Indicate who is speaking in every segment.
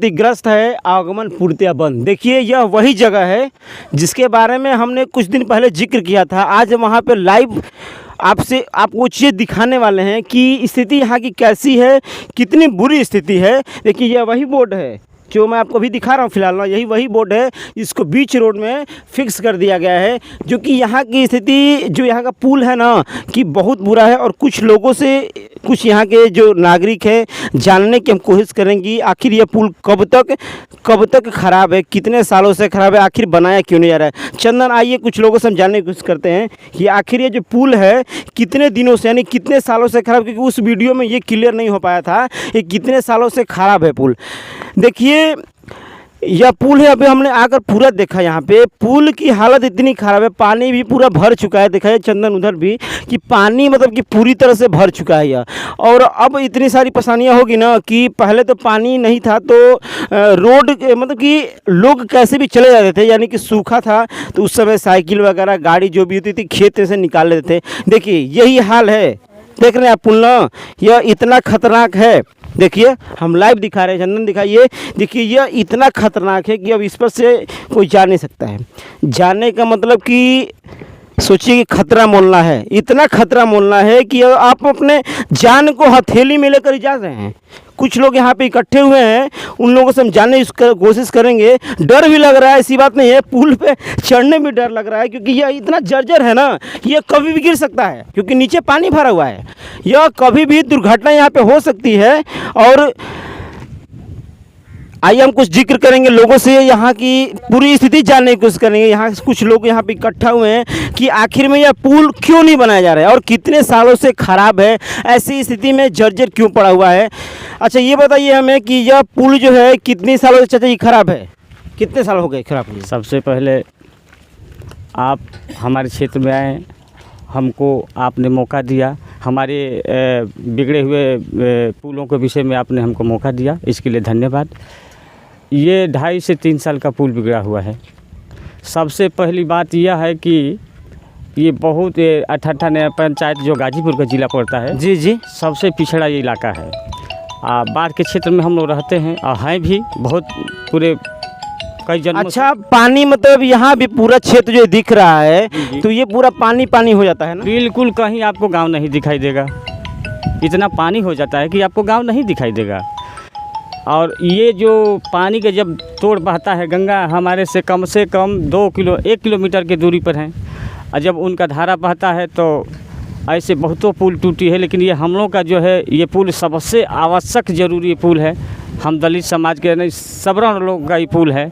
Speaker 1: क्षतिग्रस्त है, आवागमन पूर्णतया बंद। देखिए यह वही जगह है जिसके बारे में हमने कुछ दिन पहले जिक्र किया था। आज वहाँ पे लाइव आपको चीज़ दिखाने वाले हैं कि स्थिति यहाँ की कैसी है, कितनी बुरी स्थिति है। देखिए यह वही बोर्ड है जो मैं आपको अभी दिखा रहा हूँ फिलहाल ना, यही वही बोर्ड है जिसको बीच रोड में फिक्स कर दिया गया है। जो कि यहाँ की स्थिति, जो यहाँ का पुल है ना, कि बहुत बुरा है। और कुछ लोगों से, कुछ यहाँ के जो नागरिक हैं, जानने की हम कोशिश करेंगे आखिर यह पुल कब तक ख़राब है, कितने सालों से ख़राब है, आखिर बनाया क्यों नहीं जा रहा है। चंदन, आइए कुछ लोगों से हम जानने की कोशिश करते हैं कि आखिर ये जो पुल है कितने दिनों से, यानी कितने सालों से ख़राब, क्योंकि उस वीडियो में ये क्लियर नहीं हो पाया था ये कितने सालों से ख़राब है पुल। देखिए यह पुल है, अभी हमने आकर पूरा देखा। यहाँ पे पुल की हालत इतनी ख़राब है, पानी भी पूरा भर चुका है। देखा है चंदन उधर भी कि पानी मतलब कि पूरी तरह से भर चुका है यह। और अब इतनी सारी परेशानियाँ होगी ना कि पहले तो पानी नहीं था तो रोड मतलब कि लोग कैसे भी चले जाते थे, यानी कि सूखा था तो उस समय साइकिल वगैरह गाड़ी जो भी होती थी खेत से निकाल लेते थे। देखिए यही हाल है, देख रहे हैं आप पुल ना, यह इतना खतरनाक है। देखिए हम लाइव दिखा रहे हैं, चंदन दिखाइए। देखिए यह इतना खतरनाक है कि अब इस पर से कोई जा नहीं सकता है। जाने का मतलब कि सोचिए कि खतरा मोलना है, इतना खतरा मोलना है कि आप अपने जान को हथेली में लेकर जा रहे हैं। कुछ लोग यहाँ पे इकट्ठे हुए हैं, उन लोगों से हम जानने की कोशिश करेंगे। डर भी लग रहा है, ऐसी बात नहीं है, पुल पे चढ़ने में डर लग रहा है क्योंकि यह इतना जर्जर है ना, यह कभी भी गिर सकता है क्योंकि नीचे पानी भरा हुआ है। यह कभी भी दुर्घटना यहाँ पे हो सकती है। और आइए हम कुछ जिक्र करेंगे लोगों से, यहाँ की पूरी स्थिति जानने की कोशिश करेंगे। यहाँ कुछ लोग यहाँ पे इकट्ठा हुए हैं कि आखिर में यह पुल क्यों नहीं बनाया जा रहा है और कितने सालों से ख़राब है, ऐसी स्थिति में जर्जर क्यों पड़ा हुआ है। अच्छा ये बताइए हमें कि यह पुल जो है कितने सालों से चाचा जी ख़राब है, कितने साल हो गए ख़राब हुए?
Speaker 2: सबसे पहले आप हमारे क्षेत्र में आए, हमको आपने मौका दिया, हमारे बिगड़े हुए पुलों के विषय में आपने हमको मौका दिया, इसके लिए धन्यवाद। ये 2.5 से 3 साल का पुल बिगड़ा हुआ है। सबसे पहली बात यह है कि ये बहुत 88 नया पंचायत जो गाजीपुर का ज़िला पड़ता है,
Speaker 1: जी जी,
Speaker 2: सबसे पिछड़ा ये इलाका है। बाढ़ के क्षेत्र में हम लोग रहते हैं और हैं भी बहुत पूरे कई जन्मों।
Speaker 1: अच्छा पानी मतलब यहाँ भी पूरा क्षेत्र जो दिख रहा है तो ये पूरा पानी पानी हो जाता है ना?
Speaker 2: बिल्कुल, कहीं आपको गांव नहीं दिखाई देगा, इतना पानी हो जाता है कि आपको गांव नहीं दिखाई देगा। और ये जो पानी का जब तोड़ बहता है, गंगा हमारे से कम 1 किलोमीटर की दूरी पर है, और जब उनका धारा बहता है तो ऐसे बहुतों पुल टूटी है। लेकिन ये हम लोग का जो है ये पुल सबसे आवश्यक ज़रूरी पुल है। हम दलित समाज के नहीं, सबरन लोग का ये पुल है।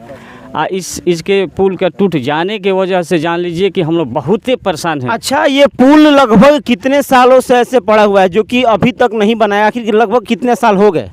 Speaker 2: इसके पुल का टूट जाने की वजह से जान लीजिए कि हम लोग बहुत ही परेशान हैं।
Speaker 1: अच्छा ये पुल लगभग कितने सालों से ऐसे पड़ा हुआ है जो कि अभी तक नहीं बनाया? आखिर लगभग कितने साल हो गए?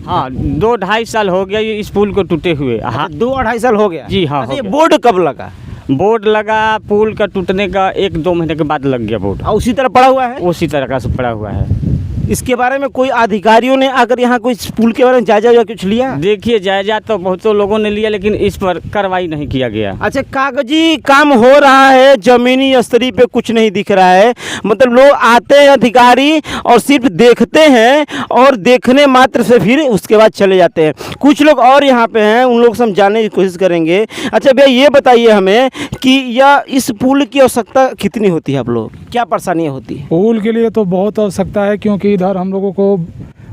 Speaker 2: हाँ 2-2.5 साल हो गया ये इस पुल को टूटे हुए। हाँ
Speaker 1: 2-2.5 साल हो गया?
Speaker 2: जी हाँ।
Speaker 1: अच्छा, ये बोर्ड कब लगा?
Speaker 2: बोर्ड लगा पुल का टूटने का 1-2 महीने के बाद लग गया बोर्ड।
Speaker 1: और उसी तरह पड़ा हुआ है?
Speaker 2: उसी तरह का सब पड़ा हुआ है।
Speaker 1: इसके बारे में कोई अधिकारियों ने अगर यहाँ कोई पुल के बारे में जायजा कुछ लिया?
Speaker 2: देखिए जायजा तो बहुतों लोगों ने लिया, लेकिन इस पर कार्रवाई नहीं किया गया।
Speaker 1: अच्छा कागजी काम हो रहा है, जमीनी स्तर पे कुछ नहीं दिख रहा है। मतलब लोग आते हैं अधिकारी और सिर्फ देखते हैं और देखने मात्र से फिर उसके बाद चले जाते हैं। कुछ लोग और यहाँ पे हैं, उन लोग से हम जानने की कोशिश करेंगे। अच्छा भैया ये बताइए हमें कि यह इस पुल की आवश्यकता कितनी होती है, आप लोग क्या परेशानियाँ होती है?
Speaker 3: पुल के लिए तो बहुत आवश्यकता है, क्योंकि इधर हम लोगों को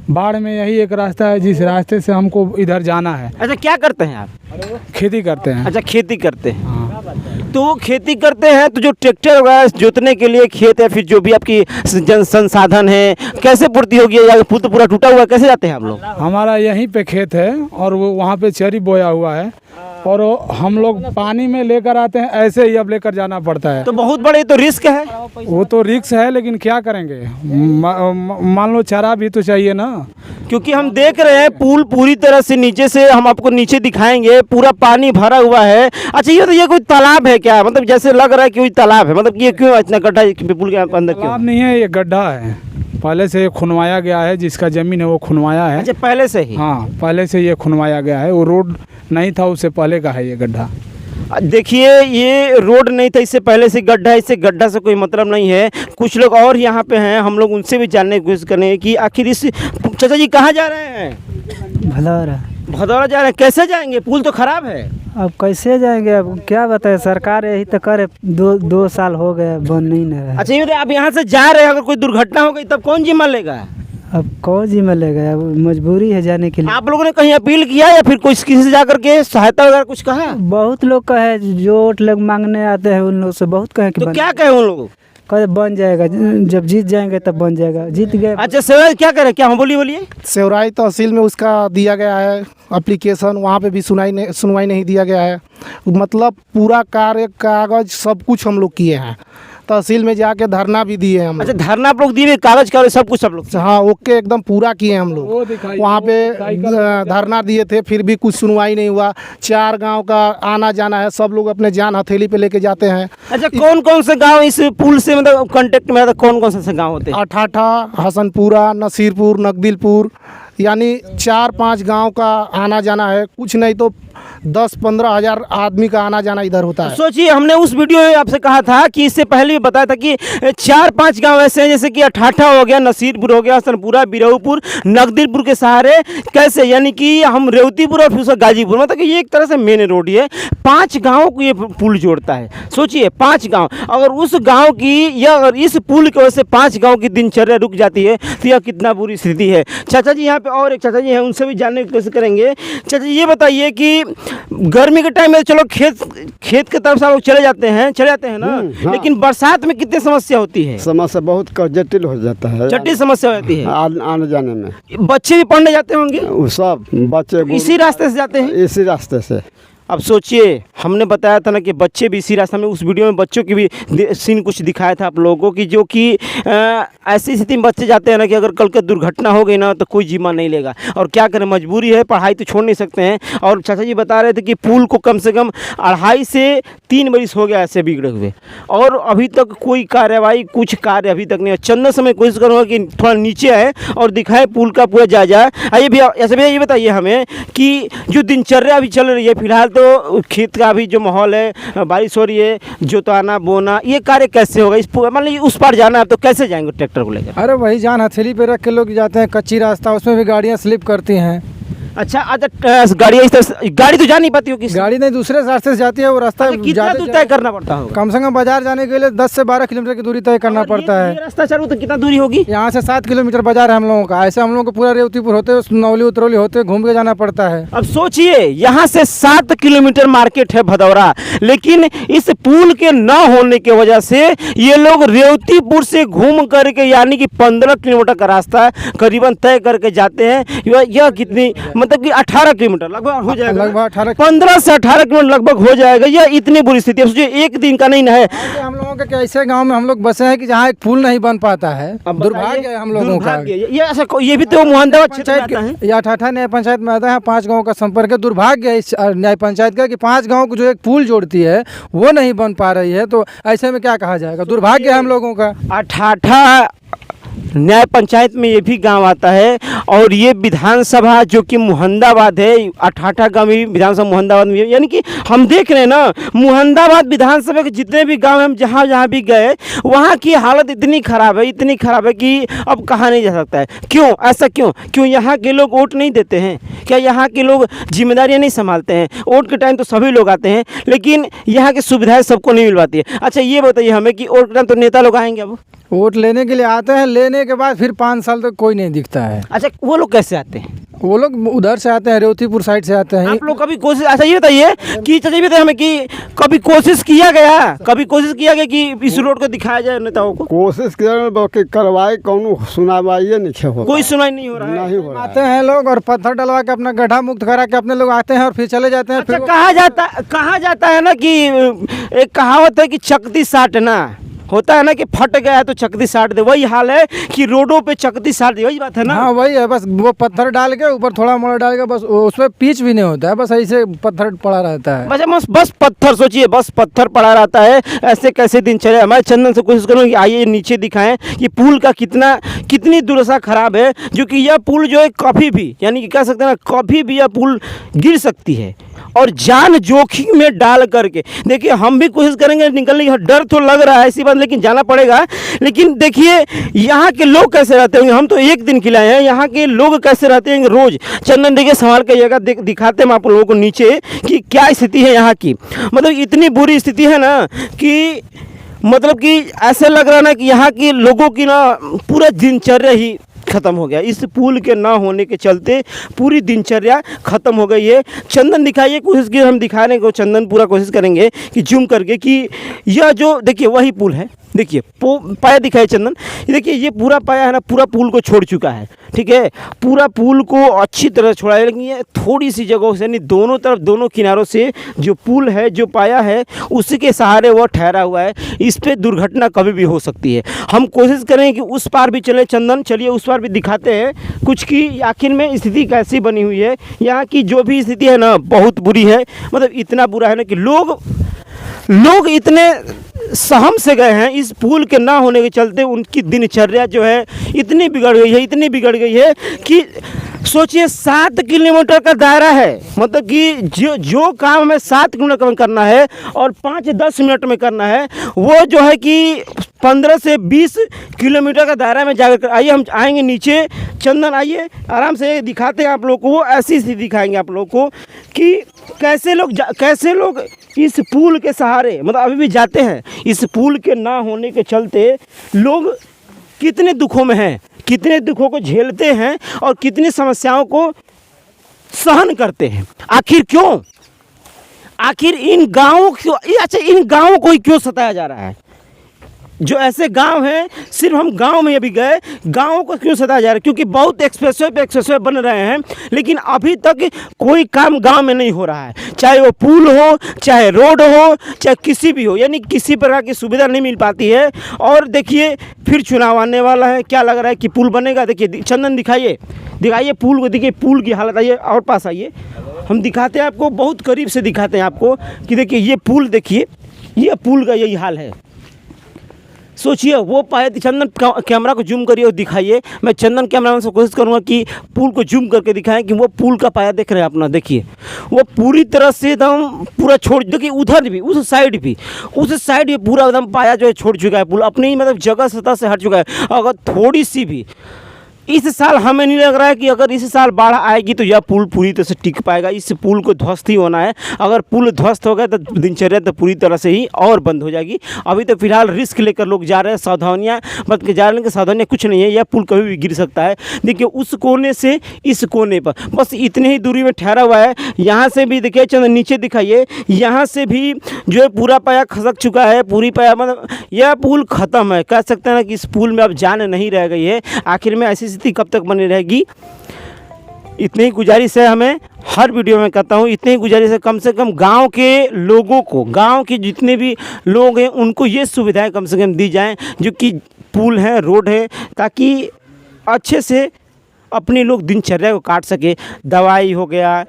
Speaker 3: बाढ़ में यही एक रास्ता है जिस रास्ते से हमको इधर जाना है।
Speaker 1: अच्छा क्या करते हैं आप?
Speaker 3: खेती करते हैं।
Speaker 1: अच्छा खेती करते हैं।
Speaker 3: हाँ।
Speaker 1: तो खेती करते हैं तो जो ट्रैक्टर वगैरह जोतने के लिए खेत है, फिर जो भी आपकी जन संसाधन है, कैसे पूर्ति होगी? या पुल तो पूरा टूटा हुआ है, कैसे जाते हैं आप लोग?
Speaker 3: हमारा यहीं पे खेत है और वो वहाँ पे चरी बोया हुआ है और हम लोग पानी में लेकर आते हैं, ऐसे ही अब लेकर जाना पड़ता है।
Speaker 1: तो बहुत बड़े तो रिस्क है।
Speaker 3: वो तो रिस्क है, लेकिन क्या करेंगे, मान लो चारा भी तो चाहिए ना।
Speaker 1: क्योंकि हम देख रहे हैं पुल पूरी तरह से नीचे से, हम आपको नीचे दिखाएंगे, पूरा पानी भरा हुआ है। अच्छा ये तो ये कोई तालाब है क्या? मतलब जैसे लग रहा है कि कोई तालाब है, मतलब ये क्यों इतना गड्ढा पुल के अंदर?
Speaker 3: तालाब नहीं है, ये गड्ढा है, पहले से खुनवाया गया है, जिसका ज़मीन है वो खुनवाया है।
Speaker 1: अच्छा पहले से ही?
Speaker 3: हाँ पहले से ये खुनवाया गया है, वो रोड नहीं था उससे पहले का है ये गड्ढा।
Speaker 1: देखिए ये रोड नहीं था, इससे पहले से गड्ढा, इससे गड्ढा से कोई मतलब नहीं है। कुछ लोग और यहाँ पे हैं, हम लोग उनसे भी जानने की कोशिश करेंगे कि आखिर इस चाचा जी कहाँ जा रहे हैं?
Speaker 4: भलौरा।
Speaker 1: भदौरा जा रहे हैं, कैसे जाएंगे? पुल तो खराब है।
Speaker 4: अब कैसे जाएंगे? अब क्या बताए, सरकार यही तो करे, दो साल हो गए बन नहीं ना रहा है।
Speaker 1: अच्छा ये बताइए, आप यहाँ से जा रहे हैं, अगर कोई दुर्घटना हो गई तब कौन जिम्मा लेगा?
Speaker 4: अब कौन जिम्मा लेगा? अब मजबूरी है जाने के लिए।
Speaker 1: आप लोगों ने कहीं अपील किया या फिर कोई किसी से जाकर के सहायता वगैरह कुछ कहा?
Speaker 4: बहुत लोग का है, जो वोट लोग मांगने आते हैं उन लोग से बहुत कहे कि
Speaker 1: तो क्या कहे उन लोगों?
Speaker 4: कहे बन जाएगा, जब जीत जाएंगे तब बन जाएगा। जीत गए।
Speaker 1: अच्छा सेवा क्या करें, क्या हम बोलिए।
Speaker 5: सेवराई तहसील में उसका दिया गया है एप्लीकेशन, वहाँ पे भी सुनवाई नहीं दिया गया है। मतलब पूरा कार्य कागज सब कुछ हम लोग किए हैं, तहसील में जाके धरना भी दिए हम लोग।
Speaker 1: अच्छा धरना आप लोग दिए, कागज का सब कुछ सब लोग?
Speaker 5: हाँ ओके, एकदम पूरा किए हम लोग। वहाँ पे धरना दिए थे, फिर भी कुछ सुनवाई नहीं हुआ। 4 गांव का आना जाना है, सब लोग अपने जान हथेली पे लेके जाते हैं।
Speaker 1: अच्छा कौन कौन से गांव इस पुल से मतलब कांटेक्ट में, कौन कौन से गांव होते हैं?
Speaker 5: अठाठा, हसनपुरा, नसीरपुर, नकदिलपुर, यानी 4-5 गांव का आना जाना है। कुछ नहीं तो 10-15 हज़ार आदमी का आना जाना इधर होता है।
Speaker 1: सोचिए, हमने उस वीडियो में आपसे कहा था कि इससे पहले भी बताया था कि 4-5 गांव ऐसे हैं, जैसे कि अठाठा हो गया, नसीरपुर हो गया, हसनपुरा, बिरऊपुर, नकदीपुर के सहारे कैसे, यानी कि हम रेवतीपुर और फिर गाजीपुर, मतलब कि ये एक तरह से मेन रोड है। 5 गाँव को ये पुल जोड़ता है। सोचिए 5 गाँव, अगर उस गाँव की या अगर इस पुल की वजह से 5 गाँव की दिनचर्या रुक जाती है तो यह कितना बुरी स्थिति है। चाचा जी यहाँ पे और एक चाचा जी हैं, उनसे भी जानने की कोशिश करेंगे। चाचा जी ये बताइए कि गर्मी के टाइम में चलो खेत के तरफ से आप लोग चले जाते हैं ना,
Speaker 6: हाँ।
Speaker 1: लेकिन बरसात में कितनी समस्या होती है?
Speaker 6: समस्या बहुत जटिल हो जाता है,
Speaker 1: जटिल समस्या होती है।
Speaker 6: आने जाने में।
Speaker 1: बच्चे भी पढ़ने जाते होंगे,
Speaker 6: वो सब बच्चे
Speaker 1: इसी रास्ते से जाते हैं।
Speaker 6: इसी रास्ते से।
Speaker 1: अब सोचिए, हमने बताया था ना कि बच्चे भी इसी रास्ते में, उस वीडियो में बच्चों की भी सीन कुछ दिखाया था आप लोगों की, जो कि ऐसी स्थिति में बच्चे जाते हैं ना कि अगर कल के दुर्घटना हो गई ना तो कोई जिम्मा नहीं लेगा। और क्या करें, मजबूरी है, पढ़ाई तो छोड़ नहीं सकते हैं। और चाचा जी बता रहे थे कि पुल को कम से कम 2.5 से 3 बरिस हो गया ऐसे बिगड़े हुए, और अभी तक कोई कार्रवाई, कुछ कार्य अभी तक नहीं है। चंद समय कोशिश करूँगा कि थोड़ा नीचे आए और दिखाए पुल का पूरा जायजा। आइए भैया, ऐसे भैया ये बताइए हमें कि जो दिनचर्या अभी चल रही है फिलहाल, तो खेत का भी जो माहौल है, बारिश हो रही है, जोताना बोना, ये कार्य कैसे होगा? इस मान लीजिए उस पार जाना है तो कैसे जाएंगे ट्रैक्टर को लेकर?
Speaker 7: अरे वही जान हथेली पे रख के लोग जाते हैं, कच्ची रास्ता, उसमें भी गाड़ियाँ स्लिप करती हैं।
Speaker 1: अच्छा गाड़ी इस तरह से, गाड़ी तो जा नहीं पाती होगी?
Speaker 7: गाड़ी नहीं, दूसरे रास्ते से जाती है, वो रास्ता
Speaker 1: कितना दूर तय करना पड़ता होगा?
Speaker 7: कम से कम बाजार जाने के लिए 10 से 12 किलोमीटर की दूरी तय करना पड़ता है।
Speaker 1: ये रास्ता चालू तो कितना दूरी होगी?
Speaker 7: यहाँ से 7 किलोमीटर बाजार है हम लोगों का। ऐसे हम लोगों को पूरा रेवतीपुर होते हुए, नौली उतरौली होते हुए घूम के जाना पड़ता है।
Speaker 1: अब सोचिए, यहाँ से 7 किलोमीटर मार्केट है भदौरा, लेकिन इस पुल के न होने की वजह से ये लोग रेवतीपुर से घूम करके, यानी कि 15 किलोमीटर का रास्ता करीबन तय करके जाते हैं। यह कितनी, मतलब कि 18 किलोमीटर लगभग हो जाएगा,
Speaker 7: लगभग 18
Speaker 1: 15 से 18 किलोमीटर लगभग हो जाएगा। यह इतनी बुरी स्थिति है। सोचिए एक दिन का नहीं है।
Speaker 7: हम लोगों के ऐसे गांव में हम लोग बसे हैं कि जहाँ एक पुल नहीं बन पाता है। दुर्भाग्य है हम लोगों का।
Speaker 1: ये ऐसा, ये भी तो मुहंदाबाद क्षेत्र में आता है।
Speaker 7: या अठाठा न्याय पंचायत में आता है। 5 गाँव का संपर्क है। दुर्भाग्य है इस न्याय पंचायत का कि 5 गाँव को जो एक पुल जोड़ती है वो नहीं बन पा रही है। तो ऐसे में क्या कहा जाएगा, दुर्भाग्य है हम लोगों का।
Speaker 1: अठाठा न्याय पंचायत में ये भी गांव आता है, और ये विधानसभा जो कि मुहंदाबाद है, अठाठा गांव में विधानसभा मुहंदाबाद में, यानी कि हम देख रहे हैं ना, मुहंदाबाद विधानसभा के जितने भी गांव हैं, हम जहाँ जहाँ भी गए वहाँ की हालत इतनी ख़राब है कि अब कहा नहीं जा सकता है। क्यों ऐसा, क्यों यहाँ के लोग वोट नहीं देते हैं? क्या यहाँ के लोग जिम्मेदारियाँ नहीं संभालते हैं? वोट के टाइम तो सभी लोग आते हैं, लेकिन यहाँ की सुविधाएँ सबको नहीं मिल पाती है। अच्छा ये बताइए हमें कि वोट के टाइम तो नेता लोग आएंगे, अब
Speaker 7: वोट लेने के लिए आते हैं, लेने के बाद फिर 5 साल तक कोई नहीं दिखता है।
Speaker 1: अच्छा वो लोग कैसे आते हैं?
Speaker 7: वो लोग उधर से आते हैं, रेवतीपुर साइड से आते हैं।
Speaker 1: आप लोग कभी कोशिश, अच्छा ये बताइए कि चाहिए बताइए हमें कि कभी कोशिश किया गया कि इस रोड को दिखाया जाए नेताओं को?
Speaker 6: कोशिश किया करवाए, कौन सुनावाई नहीं हो,
Speaker 1: कोई सुनाई नहीं हो रहा है।
Speaker 6: नहीं हो रहा
Speaker 7: आते हैं लोग और पत्थर डलवा के अपना गड्ढा मुक्त करा के अपने लोग आते हैं और फिर चले जाते हैं।
Speaker 1: अच्छा
Speaker 7: फिर
Speaker 1: कहा जाता है ना कि एक कहावत है कि चकती साटना होता है ना, कि फट गया है तो चकती साट दे। वही हाल है कि रोडों पे चकती साट दे, वही बात है ना?
Speaker 7: हाँ वही है, बस वो पत्थर डाल के ऊपर थोड़ा मोड़ा डाल के, बस उसमें पिच भी नहीं होता है, बस ऐसे पत्थर पड़ा रहता है।
Speaker 1: बस पत्थर, सोचिए बस पत्थर पड़ा रहता है। ऐसे कैसे दिनचर्या? हमारे चंदन से कोशिश करूँ कि आइए नीचे दिखाएं कि पुल का कितनी दुर्दशा खराब है, जो कि यह पुल जो है कभी भी, यानी कि कह सकते हैं ना, कभी भी यह पुल गिर सकती है। और जान जोखिम में डाल करके देखिए हम भी कोशिश करेंगे निकलने की। डर तो लग रहा है ऐसी बात, लेकिन जाना पड़ेगा। लेकिन देखिए यहाँ के लोग कैसे रहते होंगे, हम तो एक दिन खिलाए हैं, यहाँ के लोग कैसे रहते हैं रोज़। चंदन देखिए संभाल के जगह दिखाते हैं आप लोगों को नीचे कि क्या स्थिति है यहाँ की। मतलब इतनी बुरी स्थिति है ना कि मतलब कि ऐसे लग रहा है ना कि यहाँ के लोगों की ना पूरा दिनचर्या ही ख़त्म हो गया। इस पुल के ना होने के चलते पूरी दिनचर्या ख़त्म हो गई है। चंदन दिखाइए, कोशिश की हम दिखाने को चंदन पूरा कोशिश करेंगे कि जूम करके कि यह जो देखिए वही पुल है। देखिए पाया दिखाए चंदन, देखिए ये पूरा पाया है ना, पूरा पुल को छोड़ चुका है। ठीक है, पूरा पुल को अच्छी तरह छोड़ा है, लेकिन ये थोड़ी सी जगहों से नहीं, दोनों तरफ दोनों किनारों से जो पुल है, जो पाया है, उसी के सहारे वो ठहरा हुआ है। इस पर दुर्घटना कभी भी हो सकती है। हम कोशिश करें कि उस पार भी चले चंदन, चलिए उस पार भी दिखाते हैं कुछ की आखिर में स्थिति कैसी बनी हुई है। यहाँ की जो भी स्थिति है ना बहुत बुरी है। मतलब इतना बुरा है ना कि लोग इतने सहम से गए हैं इस पुल के ना होने के चलते। उनकी दिनचर्या जो है इतनी बिगड़ गई है कि सोचिए 7 किलोमीटर का दायरा है। मतलब कि जो काम हमें 7 किलोमीटर में करना है और 5-10 मिनट में करना है, वो जो है कि 15 से 20 किलोमीटर का दायरा में जाकर आइए हम आएंगे नीचे। चंदन आइए आराम से दिखाते हैं आप लोग को, वो ऐसी स्थिति दिखाएंगे आप लोग को कि कैसे लोग इस पुल के सहारे मतलब अभी भी जाते हैं। इस पुल के ना होने के चलते लोग कितने दुखों में हैं, कितने दुखों को झेलते हैं और कितनी समस्याओं को सहन करते हैं। आखिर क्यों? आखिर इन गाँवों को ही क्यों सताया जा रहा है? जो ऐसे गांव हैं, सिर्फ हम गांव में अभी गए, गांवों को क्यों सताया जा रहा है? क्योंकि बहुत एक्सप्रेसवे बन रहे हैं, लेकिन अभी तक कोई काम गांव में नहीं हो रहा है। चाहे वो पुल हो, चाहे रोड हो, चाहे किसी भी हो, यानी किसी प्रकार की सुविधा नहीं मिल पाती है। और देखिए फिर चुनाव आने वाला है, क्या लग रहा है कि पुल बनेगा? देखिए चंदन दिखाइए पुल को, देखिए पुल की हालत। आइए और पास आइए, हम दिखाते हैं आपको, बहुत करीब से दिखाते हैं आपको कि देखिए ये पुल, देखिए ये पुल का यही हाल है। सोचिए वो पाए। चंदन कैमरा को जूम करिए और दिखाइए। मैं चंदन कैमरा से कोशिश करूंगा कि पुल को जूम करके दिखाएं कि वो पुल का पाया देख रहे हैं अपना। देखिए वो पूरी तरह से एकदम पूरा छोड़, देखिए उधर भी, उस साइड भी पूरा एकदम पाया जो है छोड़ चुका है। पुल अपनी मतलब जगह सतह से हट चुका है। अगर थोड़ी सी भी इस साल हमें नहीं लग रहा है कि अगर इस साल बाढ़ आएगी तो यह पुल पूरी तरह से टिक पाएगा। इस पुल को ध्वस्त ही होना है। अगर पुल ध्वस्त हो गया तो दिनचर्या तो पूरी तरह से ही और बंद हो जाएगी। अभी तो फिलहाल रिस्क लेकर लोग जा रहे हैं, सावधानियाँ बरत के जा रहे हैं कि सावधानियाँ कुछ नहीं है, यह पुल कभी भी गिर सकता है। देखिए उस कोने से इस कोने पर बस इतनी ही दूरी में ठहरा हुआ है। यहाँ से भी देखिए चंदन नीचे दिखाइए, यहाँ से भी जो है पूरा पाया खसक चुका है। पूरी पाया मतलब यह पुल ख़त्म है। कह सकते हैं ना कि इस पुल में अब जान नहीं रह गई है। आखिर में ऐसी स्थिति कब तक बनी रहेगी? इतनी ही गुजारिश है हमें, हर वीडियो में कहता हूँ, इतनी ही गुजारिश है कम से कम गांव के लोगों को, गांव के जितने भी लोग हैं उनको ये सुविधाएं कम से कम दी जाएं, जो कि पुल है, रोड है, ताकि अच्छे से अपनी लोग दिनचर्या को काट सके। दवाई हो गया,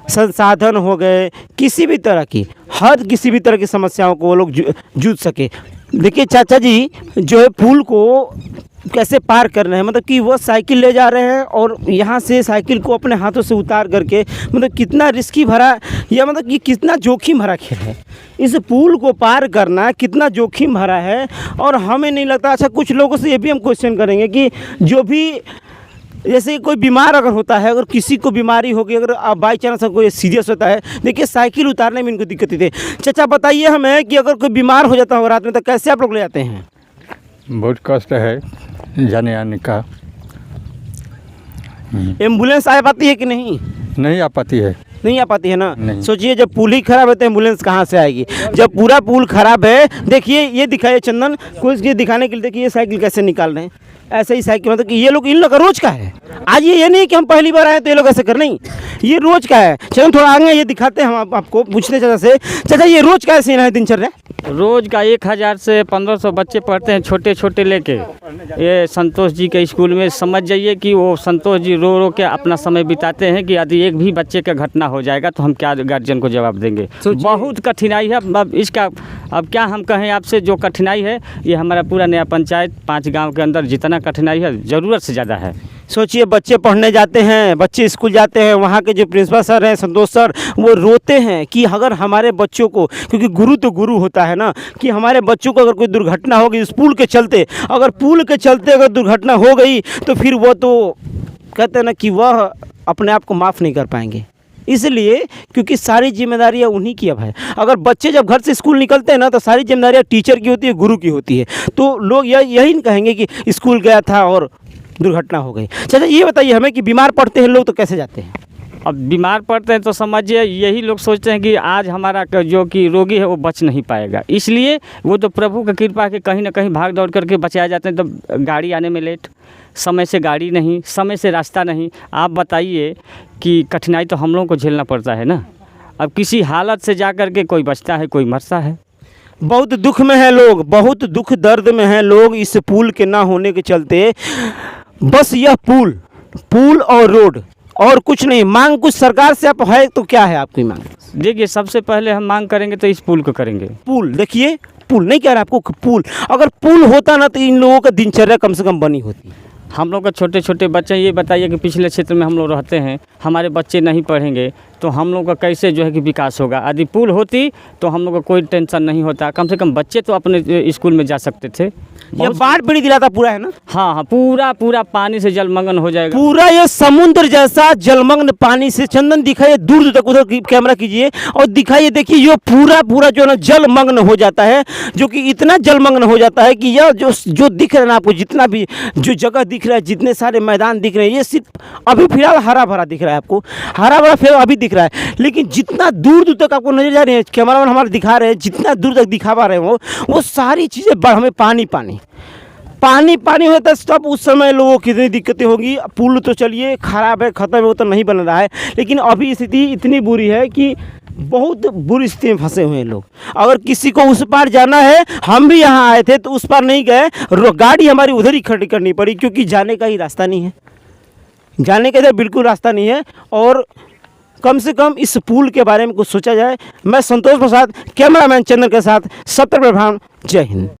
Speaker 1: संसाधन हो गए, किसी भी तरह की समस्याओं को वो लोग जूझ सके। देखिए चाचा जी जो है पुल को कैसे पार कर रहे हैं, मतलब कि वो साइकिल ले जा रहे हैं और यहाँ से साइकिल को अपने हाथों से उतार करके, मतलब कितना रिस्की भरा या मतलब कि कितना जोखिम भरा खेल है। इस पुल को पार करना कितना जोखिम भरा है। और हमें नहीं लगता, अच्छा कुछ लोगों से ये भी हम क्वेश्चन करेंगे कि जो भी जैसे कोई बीमार अगर होता है, अगर किसी को बीमारी होगी, अगर बाई चांस कोई सीरियस होता है, देखिए साइकिल उतारने में इनको दिक्कत होती है। चाचा बताइए हमें कि अगर कोई बीमार हो जाता हो रात में तो कैसे आप लोग ले जाते हैं?
Speaker 8: बहुत कष्ट है जाने आने का।
Speaker 1: एम्बुलेंस आ पाती है कि नहीं?
Speaker 8: नहीं आ पाती है।
Speaker 1: नहीं आ पाती है ना।
Speaker 8: नहीं।
Speaker 1: सोचिए जब पुल ही खराब है तो एम्बुलेंस कहाँ से आएगी? जब पूरा पुल खराब है, देखिए ये दिखाइए चंदन कुछ ये दिखाने के लिए, देखिए ये साइकिल कैसे निकाल रहे हैं। ऐसे ही साइकिल मतलब कि ये लोग, इन लोग का रोज का है। आज ये नहीं कि हम पहली बार आए तो ये लोग ऐसे कर, नहीं, ये रोज का है। चलो थोड़ा आगे ये दिखाते हैं हम आपको, पूछते चाचा से, चाचा ये रोज का ऐसे है दिनचर्या?
Speaker 2: रोज़ का 1000 से 1500 बच्चे पढ़ते हैं, छोटे छोटे लेके। ये संतोष जी के स्कूल में समझ जाइए कि वो संतोष जी रो रो के अपना समय बिताते हैं कि यदि एक भी बच्चे का घटना हो जाएगा तो हम क्या गार्जियन को जवाब देंगे। बहुत कठिनाई है। अब इसका अब क्या हम कहें आपसे, जो कठिनाई है ये हमारा पूरा नया पंचायत 5 गाँव के अंदर जितना कठिनाई है ज़रूरत से ज़्यादा है।
Speaker 1: सोचिए बच्चे पढ़ने जाते हैं, बच्चे स्कूल जाते हैं, वहाँ के जो प्रिंसिपल सर हैं संतोष सर, वो रोते हैं कि अगर हमारे बच्चों को, क्योंकि गुरु तो गुरु होता है ना, कि हमारे बच्चों को अगर कोई दुर्घटना होगी इस पुल के चलते, अगर पुल के चलते अगर दुर्घटना हो गई तो फिर वो तो कहते हैं ना कि वह अपने आप को माफ़ नहीं कर पाएंगे। इसलिए क्योंकि सारी जिम्मेदारियाँ उन्हीं की अब है। अगर बच्चे जब घर से स्कूल निकलते हैं ना तो सारी जिम्मेदारियाँ टीचर की होती है, गुरु की होती है। तो लोग यही नहीं कहेंगे कि स्कूल गया था और दुर्घटना हो गई। अच्छा ये बताइए हमें कि बीमार पड़ते हैं लोग तो कैसे जाते हैं?
Speaker 2: अब बीमार पड़ते हैं तो समझिए यही लोग सोचते हैं कि आज हमारा जो कि रोगी है वो बच नहीं पाएगा, इसलिए वो तो प्रभु की कृपा के कहीं ना कहीं भाग दौड़ करके बचाए जाते हैं। तो गाड़ी आने में लेट, समय से गाड़ी नहीं, समय से रास्ता नहीं। आप बताइए कि कठिनाई तो हम लोगों को झेलना पड़ता है ना। अब किसी हालत से जा कर के कोई बचता है, कोई मरता है।
Speaker 1: बहुत दुख में है लोग, बहुत दुख दर्द में है लोग इस पुल के ना होने के चलते। बस यह पुल और रोड और कुछ नहीं। मांग कुछ सरकार से आप है तो क्या है आपकी मांग?
Speaker 2: देखिए सबसे पहले हम मांग करेंगे तो इस पुल को करेंगे।
Speaker 1: पुल देखिए, पुल नहीं कह रहा आपको, पुल अगर पुल होता ना तो इन लोगों का दिनचर्या कम से कम बनी होती।
Speaker 2: हम लोग का छोटे छोटे बच्चे, ये बताइए कि पिछले क्षेत्र में हम लोग रहते हैं, हमारे बच्चे नहीं पढ़ेंगे तो हम लोग का कैसे जो है कि विकास होगा। यदि पुल होती तो हम लोग को कोई टेंशन नहीं होता, कम से कम बच्चे तो अपने स्कूल में जा सकते थे।
Speaker 1: ये बाढ़ पीड़ित इलाका पूरा है ना?
Speaker 2: हाँ, पूरा पानी से जलमग्न हो जाएगा।
Speaker 1: पूरा ये समुद्र जैसा जलमग्न पानी से, चंदन दिखाइए दूर दूर तक, उधर कैमरा कीजिए और दिखाइए, देखिए ये पूरा जो है ना जलमग्न हो जाता है, जो कि इतना जलमग्न हो जाता है कि यह जो दिख रहा है ना आपको, जितना भी जो जगह दिख रहा है, जितने सारे मैदान दिख रहे हैं, ये सिर्फ अभी फिलहाल हरा भरा दिख रहा है आपको, हरा भरा फिर अभी दिख रहा है। लेकिन जितना दूर दूर तक आपको नजर जा रही है, कैमरामैन हमारे दिखा रहे हैं, जितना दूर तक दिखा पा रहे हो वो सारी चीज़ें बाढ़ में पानी होता है। तब उस समय लोगों को कितनी दिक्कतें होगी। पुल तो चलिए खराब है, ख़त्म है, वो तो नहीं बन रहा है, लेकिन अभी स्थिति इतनी बुरी है कि बहुत बुरी स्थिति में फंसे हुए हैं लोग। अगर किसी को उस पार जाना है, हम भी यहाँ आए थे तो उस पार नहीं गए, गाड़ी हमारी उधर ही खड़ी करनी पड़ी, क्योंकि जाने का ही रास्ता नहीं है, जाने का इधर बिल्कुल रास्ता नहीं है। और कम से कम इस पुल के बारे में कुछ सोचा जाए। मैं संतोष प्रसाद, कैमरामैन चंद्र के साथ सत्य प्रभान, जय हिंद।